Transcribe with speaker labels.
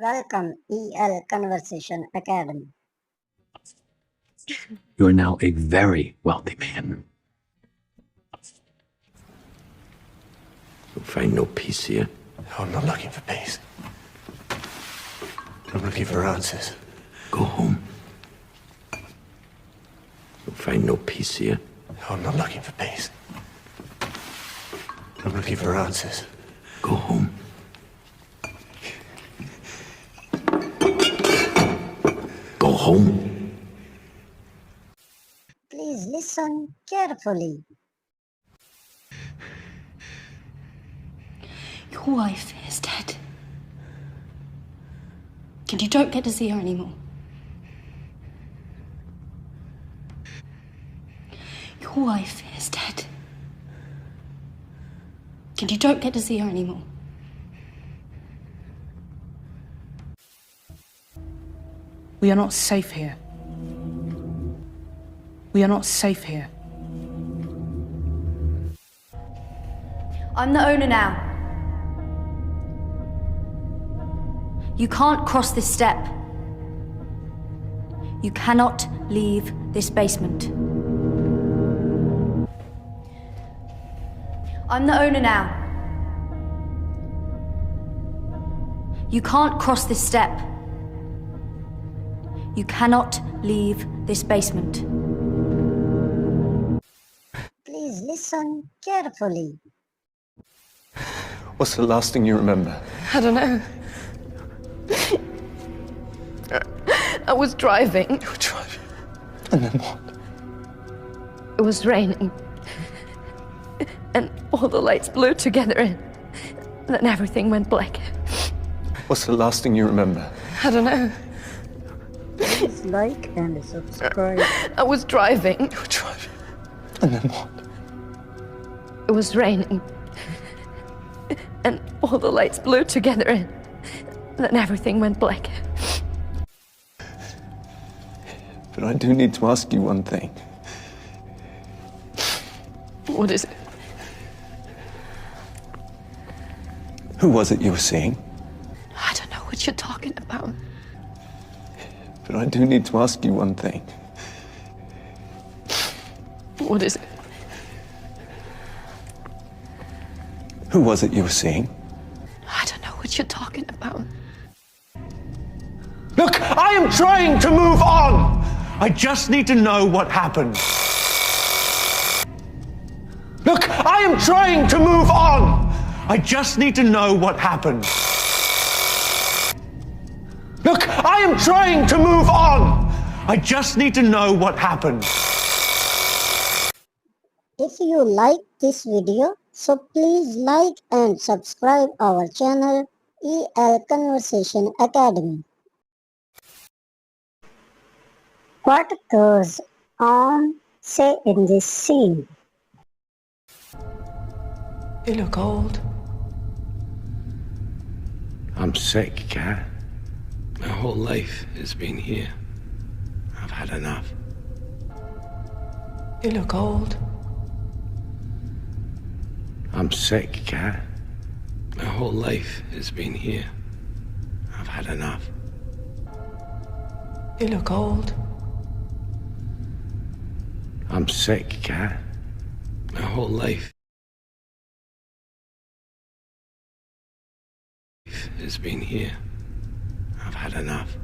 Speaker 1: Welcome, EL Conversation Academy.
Speaker 2: You are now a very wealthy man.
Speaker 3: You'll find no peace here.
Speaker 4: I'm not looking for peace. I'm looking for answers.
Speaker 3: Go home. You'll find no peace here.
Speaker 4: I'm not looking for peace. I'm looking for answers.
Speaker 3: Go home. Go home.
Speaker 1: Please listen carefully.
Speaker 5: Your wife is dead. And you don't get to see her anymore. Your wife is dead. And you don't get to see her anymore.
Speaker 6: We are not safe here. We are not safe here.
Speaker 5: I'm the owner now. You can't cross this step. You cannot leave this basement. I'm the owner now. You can't cross this step. You cannot leave this basement.
Speaker 1: Please listen carefully.
Speaker 4: What's the last thing you remember?
Speaker 7: I don't know. I was driving.
Speaker 4: You were driving. And then what?
Speaker 7: It was raining. And all the lights blew together and then everything went black.
Speaker 4: What's the last thing you remember?
Speaker 7: I don't know.
Speaker 1: Please like and subscribe.
Speaker 7: I was driving.
Speaker 4: You were driving. And then what?
Speaker 7: It was raining. And all the lights blew together and then everything went black.
Speaker 4: But I do need to ask you one thing.
Speaker 7: What is it?
Speaker 4: Who was it you were seeing?
Speaker 7: I don't know what you're talking about.
Speaker 4: But I do need to ask you one thing.
Speaker 7: What is it?
Speaker 4: Who was it you were seeing?
Speaker 7: I don't know what you're talking about.
Speaker 8: Look, I am trying to move on. I just need to know what happened. Look, I am trying to move on. I just need to know what happened. Look, I am trying to move on. I just need to know what happened.
Speaker 1: If you like this video, so please like and subscribe our channel EL Conversation Academy. What goes on, say in this scene?
Speaker 7: You look old.
Speaker 3: I'm sick, Kat. My whole life has been here. I've had enough.
Speaker 7: You look old.
Speaker 3: I'm sick, Kat. My whole life has been here. I've had enough.
Speaker 7: You look old.
Speaker 3: I'm sick, Kat. My whole life has been here. I've had enough.